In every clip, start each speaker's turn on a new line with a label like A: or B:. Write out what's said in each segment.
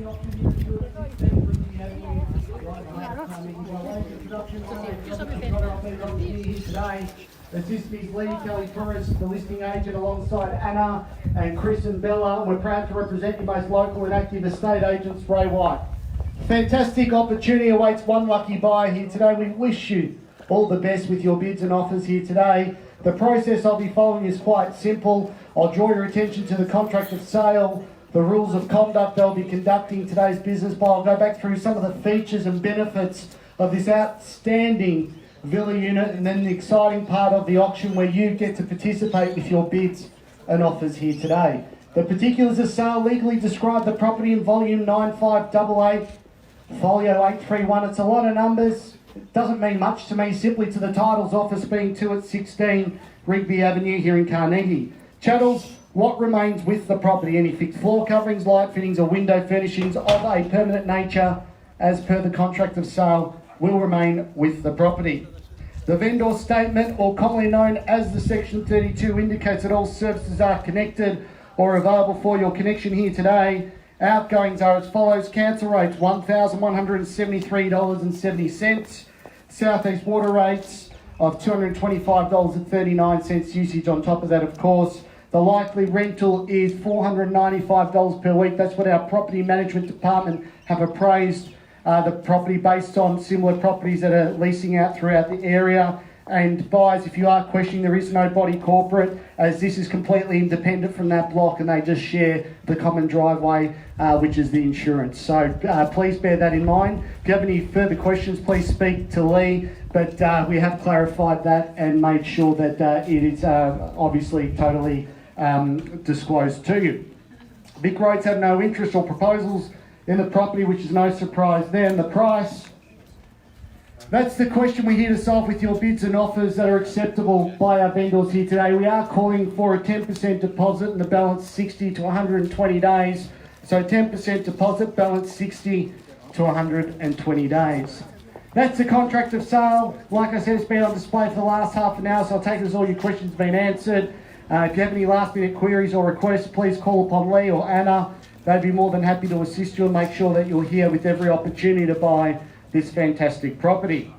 A: the auction here to do at 16 Rigby Avenue, right behind Canegie. By way of introduction, I've been here today. Assist Ms. Lee Kelly Torres, the listing agent, alongside Anna and Chris and Bella. We're proud to represent your most local and active estate agents, Ray White. Fantastic opportunity awaits one lucky buyer here today. We wish you all the best with your bids and offers here today. The process I'll be following is quite simple. I'll draw your attention to the contract of sale, the rules of conduct they'll be conducting today's business by. I'll go back through some of the features and benefits of this outstanding villa unit, and then the exciting part of the auction where you get to participate with your bids and offers here today. The particulars of sale legally describe the property in volume 9588, folio 831. It's a lot of numbers. It doesn't mean much to me, simply to the titles office being 2 at 16 Rigby Avenue here in Canegie. Chattels, what remains with the property? Any fixed floor coverings, light fittings or window furnishings of a permanent nature as per the contract of sale will remain with the property. The vendor statement, or commonly known as the Section 32, indicates that all services are connected or available for your connection here today. Outgoings are as follows. Council rates $1,173.70. South East water rates of $225.39. Usage on top of that, of course. The likely rental is $495 per week. That's what our property management department have appraised the property based on similar properties that are leasing out throughout the area. And buyers, if you are questioning, there is no body corporate, as this is completely independent from that block and they just share the common driveway, which is the insurance. So please bear that in mind. If you have any further questions, please speak to Lee, but we have clarified that and made sure that it is obviously totally disclosed to you. Vic Roads have no interest or proposals in the property, which is no surprise there. And the price, that's the question we're here to solve with your bids and offers that are acceptable by our vendors here today. We are calling for a 10% deposit and the balance 60 to 120 days. So 10% deposit, balance 60 to 120 days. That's the contract of sale. Like I said, it's been on display for the last half an hour, so I'll take it as all your questions have been answered. If you have any last minute queries or requests, please call upon Lee or Anna. They'd be more than happy to assist you and make sure that you're here with every opportunity to buy this fantastic property.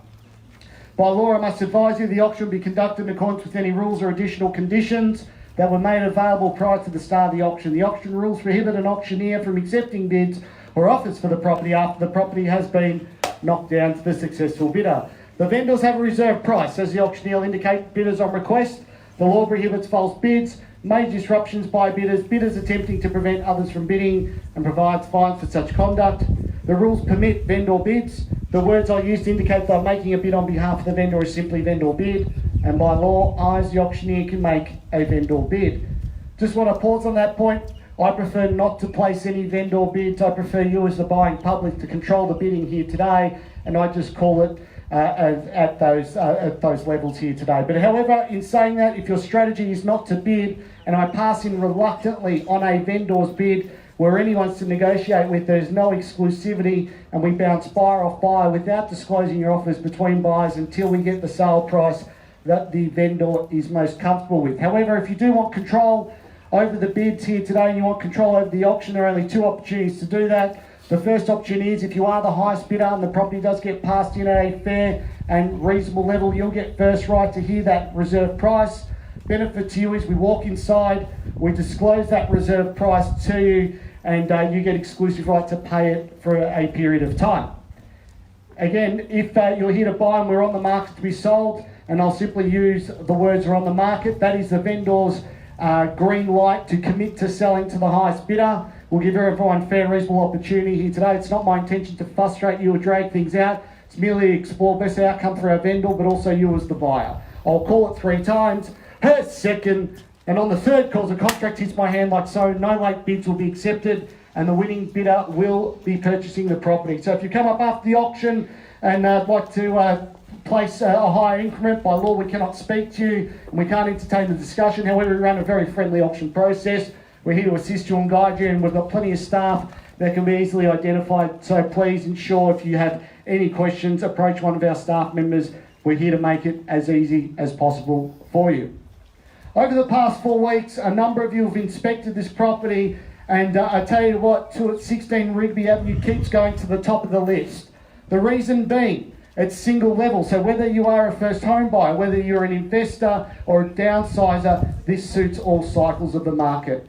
A: By law, I must advise you the auction will be conducted in accordance with any rules or additional conditions that were made available prior to the start of the auction. The auction rules prohibit an auctioneer from accepting bids or offers for the property after the property has been knocked down to the successful bidder. The vendors have a reserve price, as the auctioneer will indicate bidders on request. The law prohibits false bids, major disruptions by bidders, bidders attempting to prevent others from bidding, and provides fines for such conduct. The rules permit vendor bids. The words I use to indicate that I'm making a bid on behalf of the vendor is simply vendor bid, and by law, I as the auctioneer can make a vendor bid. Just want to pause on that point. I prefer not to place any vendor bids. I prefer you as the buying public to control the bidding here today, and I just call it at those levels here today. But however, in saying that, if your strategy is not to bid, and I pass in reluctantly on a vendor's bid where anyone's to negotiate with, there's no exclusivity, and we bounce buyer off buyer without disclosing your offers between buyers until we get the sale price that the vendor is most comfortable with. However, if you do want control over the bids here today and you want control over the auction, there are only two opportunities to do that. The first option is if you are the highest bidder and the property does get passed in at a fair and reasonable level, you'll get first right to hear that reserve price. Benefit to you is we walk inside, we disclose that reserve price to you, and you get exclusive right to pay it for a period of time. Again, if you're here to buy and we're on the market to be sold, and I'll simply use the words "are on the market," that is the vendor's green light to commit to selling to the highest bidder. We'll give everyone fair, reasonable opportunity here today. It's not my intention to frustrate you or drag things out. It's merely to explore best outcome for our vendor, but also you as the buyer. I'll call it 3 times, per second, and on the third call, the contract hits my hand like so. No late bids will be accepted, and the winning bidder will be purchasing the property. So if you come up after the auction and like to place a higher increment, by law we cannot speak to you and we can't entertain the discussion. However, we run a very friendly auction process. We're here to assist you and guide you, and we've got plenty of staff that can be easily identified. So please ensure if you have any questions, approach one of our staff members. We're here to make it as easy as possible for you. Over the past 4 weeks, a number of you have inspected this property And I tell you what, 216 Rigby Avenue keeps going to the top of the list. The reason being, it's single level, so whether you are a first home buyer, whether you're an investor or a downsizer, this suits all cycles of the market.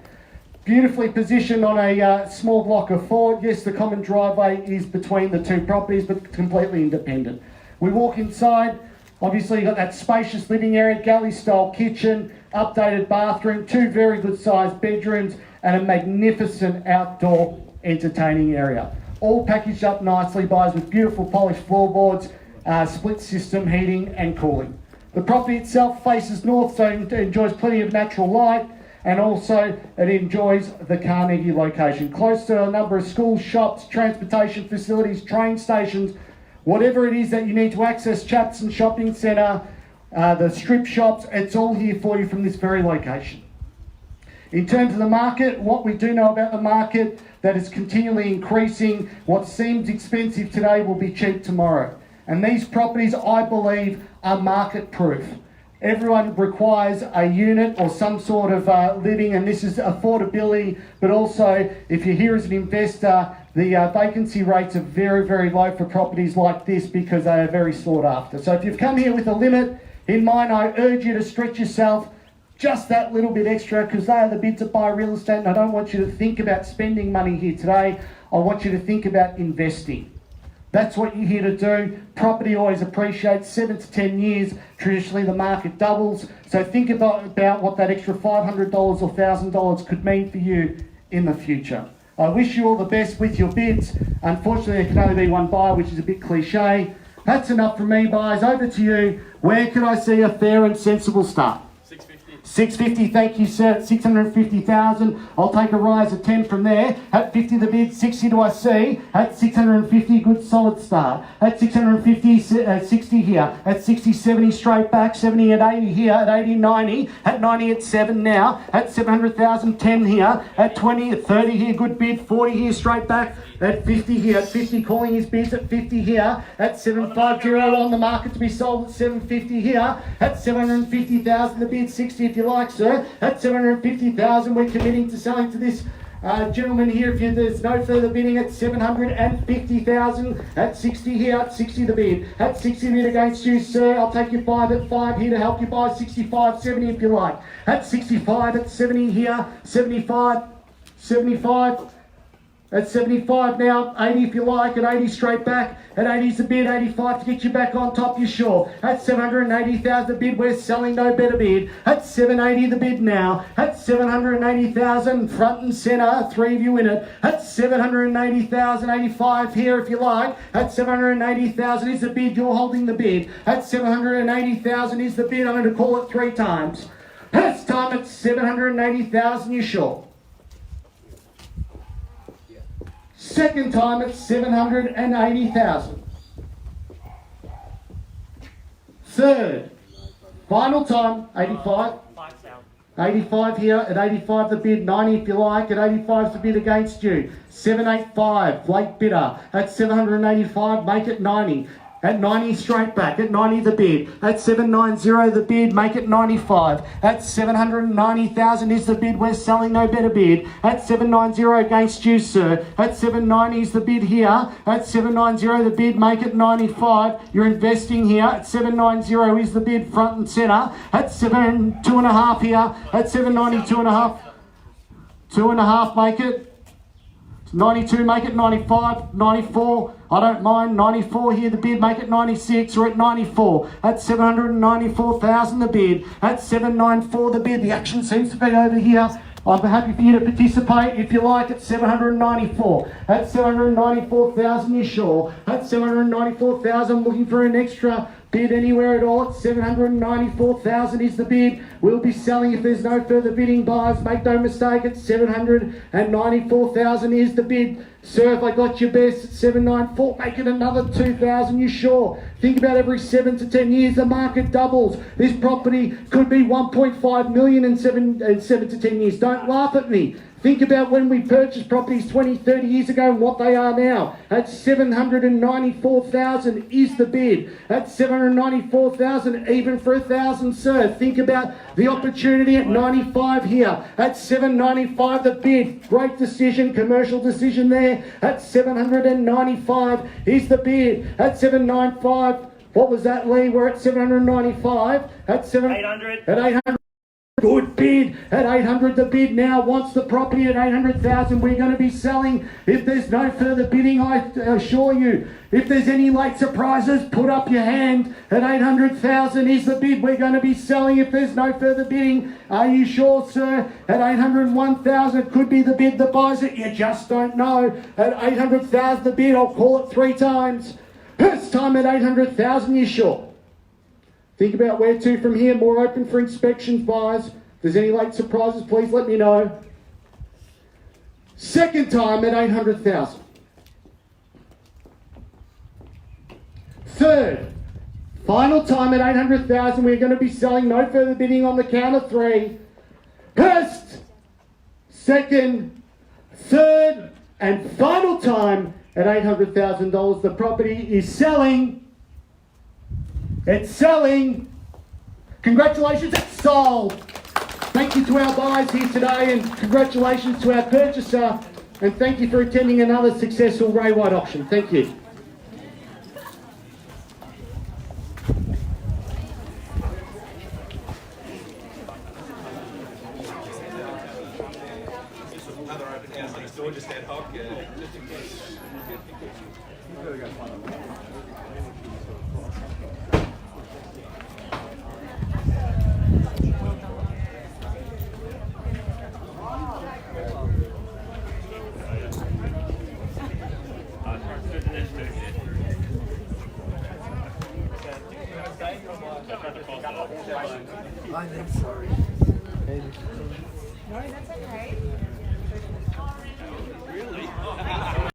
A: Beautifully positioned on a small block of 4. Yes, the common driveway is between the two properties, but completely independent. We walk inside, obviously you've got that spacious living area, galley-style kitchen, updated bathroom, 2 very good sized bedrooms, and a magnificent outdoor entertaining area. All packaged up nicely by us with beautiful polished floorboards, split system heating and cooling. The property itself faces north, so it enjoys plenty of natural light, and also it enjoys the Canegie location. Close to a number of schools, shops, transportation facilities, train stations, whatever it is that you need to access Chapson Shopping Centre, the strip shops, it's all here for you from this very location. In terms of the market, what we do know about the market, that is continually increasing. What seems expensive today will be cheap tomorrow. And these properties, I believe, are market proof. Everyone requires a unit or some sort of living, and this is affordability, but also if you're here as an investor, the vacancy rates are very, very low for properties like this because they are very sought after. So if you've come here with a limit in mind, I urge you to stretch yourself just that little bit extra, because they are the bids that buy real estate, and I don't want you to think about spending money here today. I want you to think about investing. That's what you're here to do. Property always appreciates 7 to 10 years. Traditionally, the market doubles. So think about what that extra $500 or $1,000 could mean for you in the future. I wish you all the best with your bids. Unfortunately, there can only be one buyer, which is a bit cliche. That's enough from me, buyers. Over to you. Where can I see a fair and sensible start? 650, thank you, sir. 650,000. I'll take a rise of 10 from there. At 50 the bid, 60 do I see. At 650, good solid start. At 650, 60 here. At 60, 70 straight back. 70 at 80 here. At 80, 90. At 90 at 7 now. At 700,000, 10 here. At 20, at 30 here, good bid. 40 here, straight back. At 50 here. At 50, calling his bids. At 50 here. At 750 on the market to be sold. At 750 here. At 750,000 the bid. 60 if you like, sir. At 750,000 we're committing to selling to this gentleman here. If there's no further bidding, at 750,000. At 60 here. At 60 the bid. At 60 bid against you, sir. I'll take you 5 at 5 here to help you buy. 65, 70 if you like. At 65, at 70 here. 75, 75. At 75 now, 80 if you like, at 80 straight back, at 80's the bid, 85 to get you back on top, you're sure. At 780,000 the bid, we're selling, no better bid. At 780 the bid now, at 780,000, front and centre, 3 of you in it. At 780,000, 85 here if you like. At 780,000 is the bid, you're holding the bid. At 780,000 is the bid, I'm going to call it 3 times. First time at 780,000, you're sure. Second time at 780,000. Third, final time, 85. 85 here, at 85 the bid, 90 if you like, at 85's the bid against you. 785, late bidder. At 785, make it 90. At 90 straight back, at 90 the bid. At 790 the bid, make it 95. At 790,000 is the bid, we're selling, no better bid. At 790 against you, sir. At 790 is the bid here. At 790 the bid, make it 95. You're investing here. At 790 is the bid, front and centre. At 2.5 here. At 790, 2.5. 2.5, make it 92, make it 95, 94, I don't mind, 94 here the bid, make it 96, or at 94, at 794,000 the bid, at 794 the bid, the action seems to be over here. I'm happy for you to participate if you like at 794. At 794,000 you're sure. At 794,000 looking for an extra bid anywhere at all. At 794,000 is the bid. We'll be selling if there's no further bidding, buyers. Make no mistake, at 794,000 is the bid. Sir, if I got your best at 794, make it another 2,000, you sure? Think about every 7 to 10 years, the market doubles. This property could be 1.5 million in 7 to 10 years. Don't laugh at me. Think about when we purchased properties 20, 30 years ago and what they are now. At 794,000 is the bid. At 7 794,000, even for 1,000, sir. Think about the opportunity at 95 here. At 795, the bid. Great decision, commercial decision there. At 795 is the bid. At 795, what was that, Lee? We're at 795. At
B: 800.
A: At 800. Good bid at 800. The bid now wants the property at 800,000. We're going to be selling. If there's no further bidding, I assure you. If there's any late surprises, put up your hand. At 800,000 is the bid. We're going to be selling. If there's no further bidding, are you sure, sir? At 801,000 could be the bid that buys it. You just don't know. At 800,000 the bid. I'll call it 3 times. First time at 800,000. You sure? Think about where to from here. More open for inspections, buyers. If there's any late surprises, please let me know. Second time at 800,000. Third, final time at 800,000. We're going to be selling. No further bidding on the count of 3. First, second, third, and final time at $800,000. The property is selling. It's selling. Congratulations, it's sold. Thank you to our buyers here today, and congratulations to our purchaser, and thank you for attending another successful Ray White auction. Thank you.
C: Another open house next door, just ad hoc, just in case.
D: I'm sorry.
E: No, that's okay.